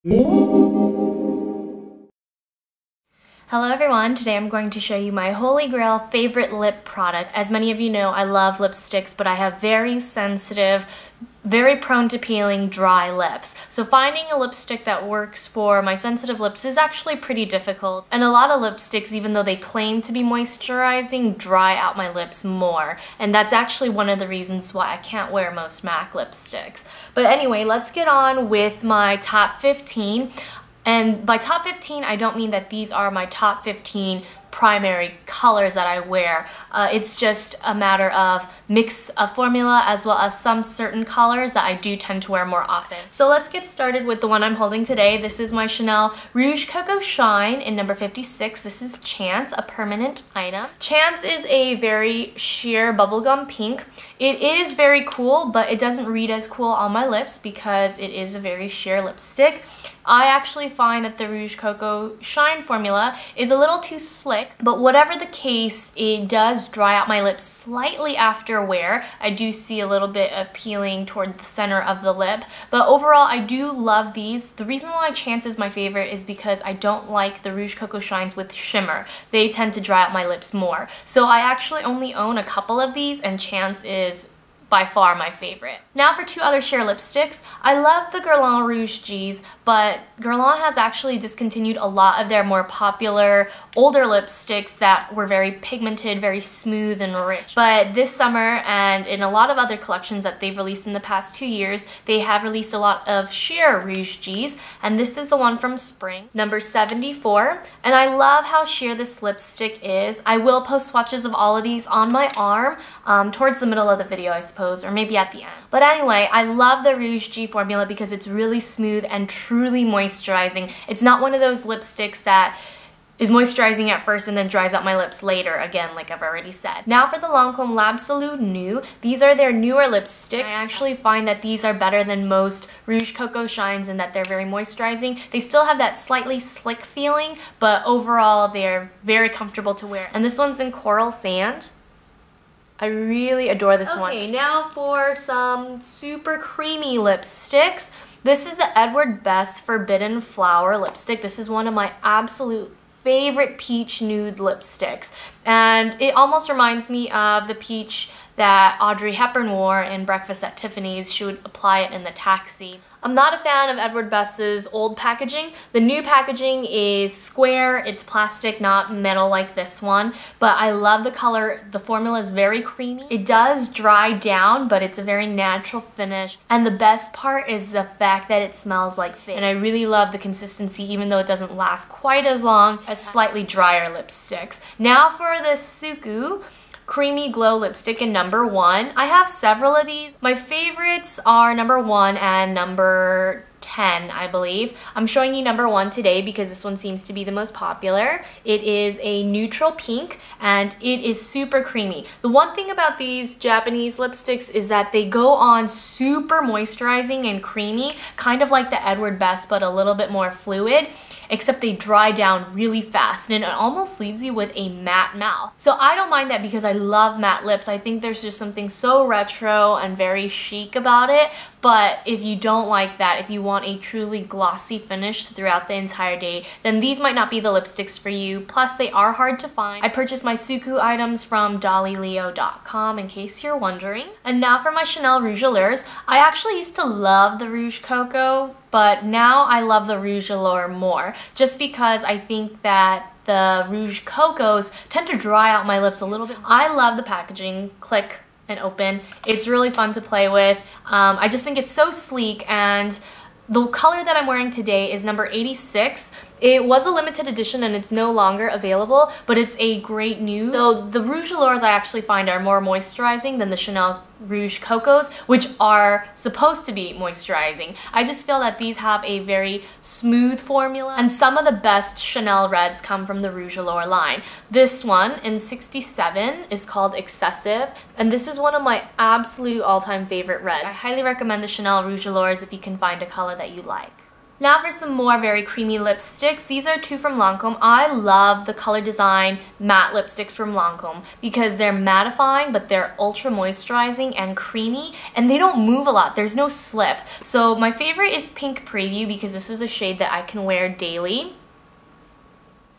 Hello everyone, today I'm going to show you my holy grail favorite lip products. As many of you know, I love lipsticks, but I have very sensitive, very prone to peeling, dry lips. So finding a lipstick that works for my sensitive lips is actually pretty difficult. And a lot of lipsticks, even though they claim to be moisturizing, dry out my lips more. And that's actually one of the reasons why I can't wear most MAC lipsticks. But anyway, let's get on with my top 15. And by top 15, I don't mean that these are my top 15 primary colors that I wear. It's just a matter of mix of formula as well as some certain colors that I do tend to wear more often. So let's get started with the one I'm holding today. This is my Chanel Rouge Coco Shine in number 56. This is Chance, a permanent item. Chance is a very sheer bubblegum pink. It is very cool, but it doesn't read as cool on my lips because it is a very sheer lipstick. I actually find that the Rouge Coco Shine formula is a little too slick, but whatever the case, it does dry out my lips slightly after wear. I do see a little bit of peeling toward the center of the lip, but overall I do love these. The reason why Chance is my favorite is because I don't like the Rouge Coco Shines with shimmer. They tend to dry out my lips more. So I actually only own a couple of these, and Chance is by far my favorite. Now for two other sheer lipsticks. I love the Guerlain Rouge G's, but Guerlain has actually discontinued a lot of their more popular older lipsticks that were very pigmented, very smooth and rich. But this summer and in a lot of other collections that they've released in the past 2 years, they have released a lot of sheer Rouge G's, and this is the one from spring, number 74. And I love how sheer this lipstick is. I will post swatches of all of these on my arm towards the middle of the video, I suppose, or maybe at the end. But anyway, I love the Rouge G formula because it's really smooth and truly moisturizing. It's not one of those lipsticks that is moisturizing at first and then dries out my lips later, again, like I've already said. Now for the Lancome L'Absolu New. These are their newer lipsticks. I actually find that these are better than most Rouge Coco Shines in that they're very moisturizing. They still have that slightly slick feeling, but overall they're very comfortable to wear. And this one's in Coral Sand. I really adore this one. Okay, now for some super creamy lipsticks. This is the Edward Best Forbidden Flower lipstick. This is one of my absolute favorite peach nude lipsticks. And it almost reminds me of the peach that Audrey Hepburn wore in Breakfast at Tiffany's. She would apply it in the taxi. I'm not a fan of Edward Best's old packaging. The new packaging is square, it's plastic, not metal like this one, but I love the color. The formula is very creamy. It does dry down, but it's a very natural finish. And the best part is the fact that it smells like fish. And I really love the consistency, even though it doesn't last quite as long as slightly drier lipsticks. Now for the Suku Creamy Glow Lipstick in number 1. I have several of these. My favorites are number 1 and number 10, I believe. I'm showing you number 1 today because this one seems to be the most popular. It is a neutral pink and it is super creamy. The one thing about these Japanese lipsticks is that they go on super moisturizing and creamy, kind of like the Edward Best, but a little bit more fluid, except they dry down really fast and it almost leaves you with a matte mouth. So I don't mind that because I love matte lips. I think there's just something so retro and very chic about it. But if you don't like that, if you want a truly glossy finish throughout the entire day, then these might not be the lipsticks for you. Plus, they are hard to find. I purchased my Suku items from dollyleo.com in case you're wondering. And now for my Chanel Rouge Allures. I actually used to love the Rouge Coco, but now I love the Rouge Allure more, just because I think that the Rouge Cocos tend to dry out my lips a little bit. I love the packaging. Click and open. It's really fun to play with. I just think it's so sleek, and the color that I'm wearing today is number 86. It was a limited edition and it's no longer available, but it's a great nude. So the Rouge Allures I actually find are more moisturizing than the Chanel Rouge Cocos, which are supposed to be moisturizing. I just feel that these have a very smooth formula, and some of the best Chanel reds come from the Rouge Allure line. This one in 67 is called Excessive, and this is one of my absolute all-time favorite reds. I highly recommend the Chanel Rouge Allures if you can find a color that you like. Now for some more very creamy lipsticks. These are two from Lancome. I love the Color Design matte lipsticks from Lancome because they're mattifying, but they're ultra moisturizing and creamy, and they don't move a lot. There's no slip. So my favorite is Pink Preview because this is a shade that I can wear daily.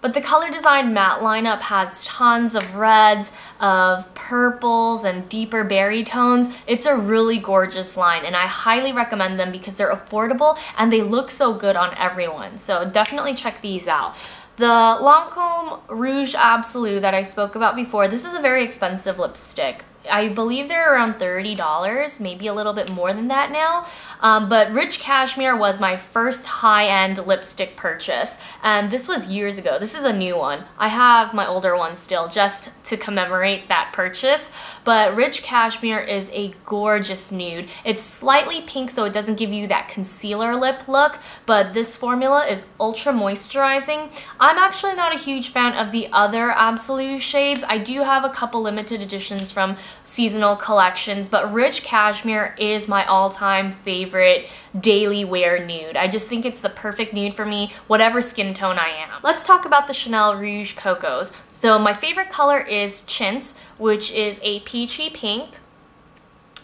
But the Color Design matte lineup has tons of reds, of purples, and deeper berry tones. It's a really gorgeous line, and I highly recommend them because they're affordable and they look so good on everyone. So definitely check these out. The Lancome Rouge Absolu that I spoke about before, this is a very expensive lipstick. I believe they're around $30, maybe a little bit more than that now. But Rich Cashmere was my first high-end lipstick purchase, and this was years ago. This is a new one. I have my older one still just to commemorate that purchase, but Rich Cashmere is a gorgeous nude. It's slightly pink, so it doesn't give you that concealer lip look, but this formula is ultra moisturizing. I'm actually not a huge fan of the other Absolute shades. I do have a couple limited editions from seasonal collections, but Rich Cashmere is my all-time favorite daily wear nude. I just think it's the perfect nude for me, whatever skin tone I am. Let's talk about the Chanel Rouge Cocos. So my favorite color is Chintz, which is a peachy pink.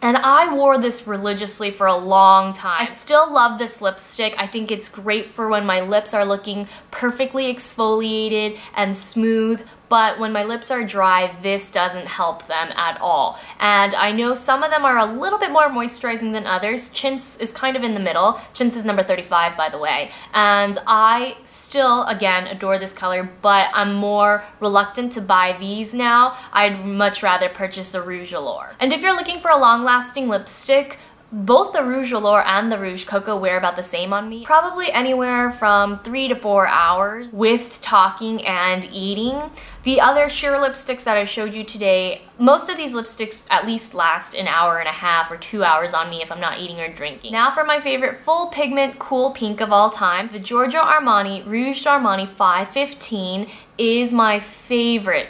And I wore this religiously for a long time. I still love this lipstick. I think it's great for when my lips are looking perfectly exfoliated and smooth, but when my lips are dry, this doesn't help them at all. And I know some of them are a little bit more moisturizing than others. Chintz is kind of in the middle. Chintz is number 35, by the way. And I still, again, adore this color, but I'm more reluctant to buy these now. I'd much rather purchase a Rouge Allure. And if you're looking for a long-lasting lipstick, both the Rouge Allure and the Rouge Coco wear about the same on me. Probably anywhere from 3 to 4 hours with talking and eating. The other sheer lipsticks that I showed you today, most of these lipsticks at least last an hour and a half or 2 hours on me if I'm not eating or drinking. Now for my favorite full pigment cool pink of all time, the Giorgio Armani Rouge Armani 515 is my favorite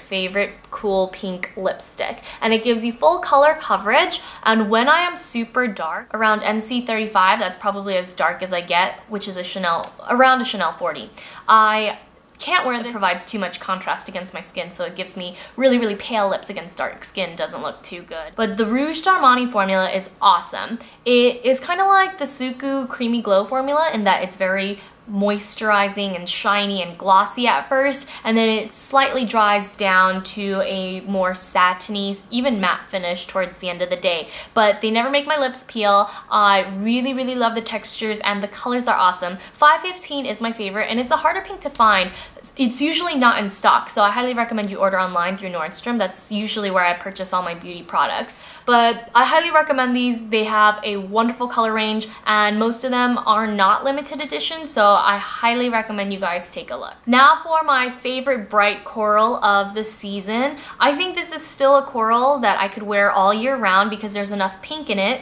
cool pink lipstick, and it gives you full color coverage. And when I am super dark, around NC 35, that's probably as dark as I get, which is around a Chanel 40, I can't wear this. It provides too much contrast against my skin, so it gives me really pale lips against dark skin. Doesn't look too good. But the Rouge Armani formula is awesome. It is kind of like the Suku Creamy Glow formula in that it's very moisturizing and shiny and glossy at first, and then it slightly dries down to a more satiny, even matte finish towards the end of the day. But they never make my lips peel. I really love the textures, and the colors are awesome. 515 is my favorite, and it's a harder pink to find. It's usually not in stock, so I highly recommend you order online through Nordstrom. That's usually where I purchase all my beauty products. But I highly recommend these. They have a wonderful color range, and most of them are not limited edition, so I highly recommend you guys take a look. Now for my favorite bright coral of the season. I think this is still a coral that I could wear all year round because there's enough pink in it.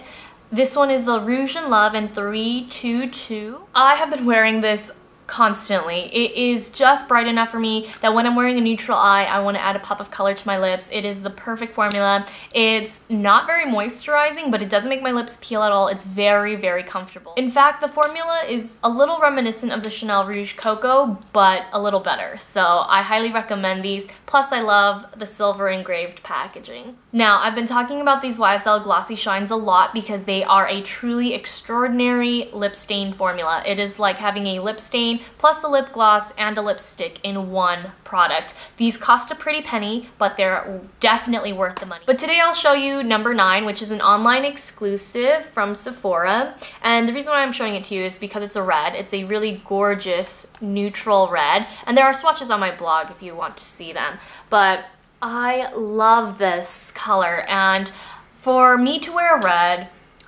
This one is the Rouge in Love in 322. I have been wearing this constantly. It is just bright enough for me that when I'm wearing a neutral eye, I want to add a pop of color to my lips. It is the perfect formula. It's not very moisturizing, but it doesn't make my lips peel at all. It's very comfortable. In fact, the formula is a little reminiscent of the Chanel Rouge Coco, but a little better. So I highly recommend these. Plus, I love the silver engraved packaging. Now, I've been talking about these YSL Glossy Shines a lot because they are a truly extraordinary lip stain formula. It is like having a lip stain plus a lip gloss and a lipstick in one product. These cost a pretty penny, but they're definitely worth the money. But today I'll show you number 9, which is an online exclusive from Sephora. And the reason why I'm showing it to you is because it's a red. It's a really gorgeous neutral red. And there are swatches on my blog if you want to see them. But I love this color, and for me to wear a red,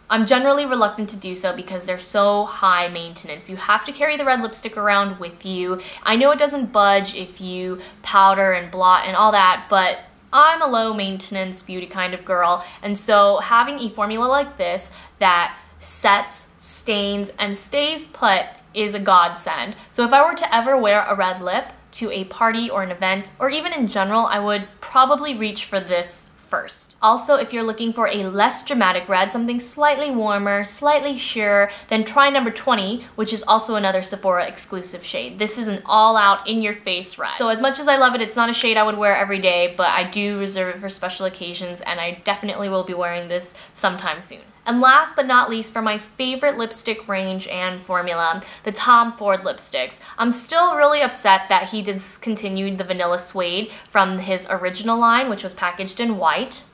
I'm generally reluctant to do so because they're so high maintenance. You have to carry the red lipstick around with you. I know it doesn't budge if you powder and blot and all that, but I'm a low maintenance beauty kind of girl, and so having a formula like this that sets, stains, and stays put is a godsend. So if I were to ever wear a red lip to a party or an event, or even in general, I would probably reach for this first. Also, if you're looking for a less dramatic red, something slightly warmer, slightly sheerer, then try number 20, which is also another Sephora exclusive shade. This is an all-out, in-your-face red. So as much as I love it, it's not a shade I would wear every day, but I do reserve it for special occasions, and I definitely will be wearing this sometime soon. And last but not least, for my favorite lipstick range and formula, the Tom Ford lipsticks. I'm still really upset that he discontinued the Vanilla Suede from his original line, which was packaged in white.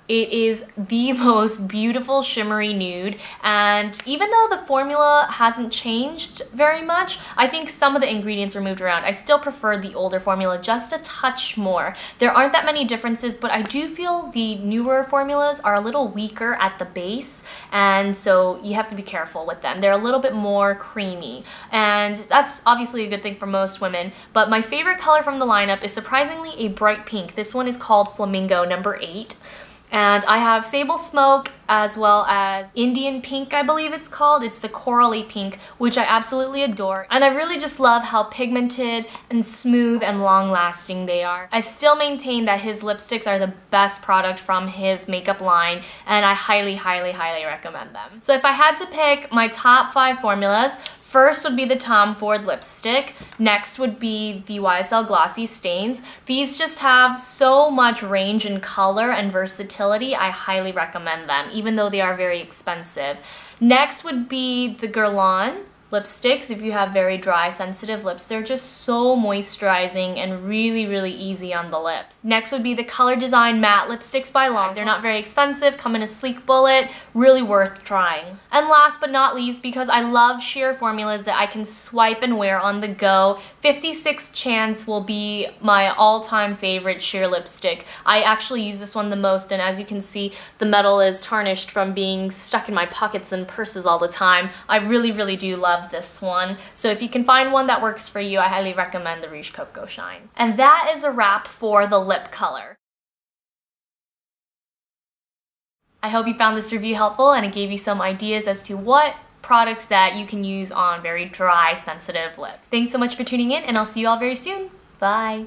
It is the most beautiful shimmery nude, and even though the formula hasn't changed very much, I think some of the ingredients were moved around. I still prefer the older formula just a touch more. There aren't that many differences, but I do feel the newer formulas are a little weaker at the base, and so you have to be careful with them. They're a little bit more creamy, and that's obviously a good thing for most women, but my favorite color from the lineup is surprisingly a bright pink. This one is called Flamingo number 8. And I have Sable Smoke as well as Indian Pink, I believe it's called. It's the corally pink, which I absolutely adore. And I really just love how pigmented and smooth and long-lasting they are. I still maintain that his lipsticks are the best product from his makeup line, and I highly, highly, highly recommend them. So if I had to pick my top 5 formulas, first would be the Tom Ford lipstick. Next would be the YSL Glossy Stains. These just have so much range in color and versatility. I highly recommend them, even though they are very expensive. Next would be the Guerlain lipsticks. If you have very dry, sensitive lips, they're just so moisturizing and really, really easy on the lips. Next would be the Color Design Matte Lipsticks by Long. They're not very expensive, come in a sleek bullet, really worth trying. And last but not least, because I love sheer formulas that I can swipe and wear on the go, 56 Chance will be my all-time favorite sheer lipstick. I actually use this one the most, and as you can see, the metal is tarnished from being stuck in my pockets and purses all the time. I really, really do love this one. So if you can find one that works for you, I highly recommend the Rouge Coco Shine. And that is a wrap for the lip color. I hope you found this review helpful and it gave you some ideas as to what products that you can use on very dry, sensitive lips. Thanks so much for tuning in, and I'll see you all very soon. Bye!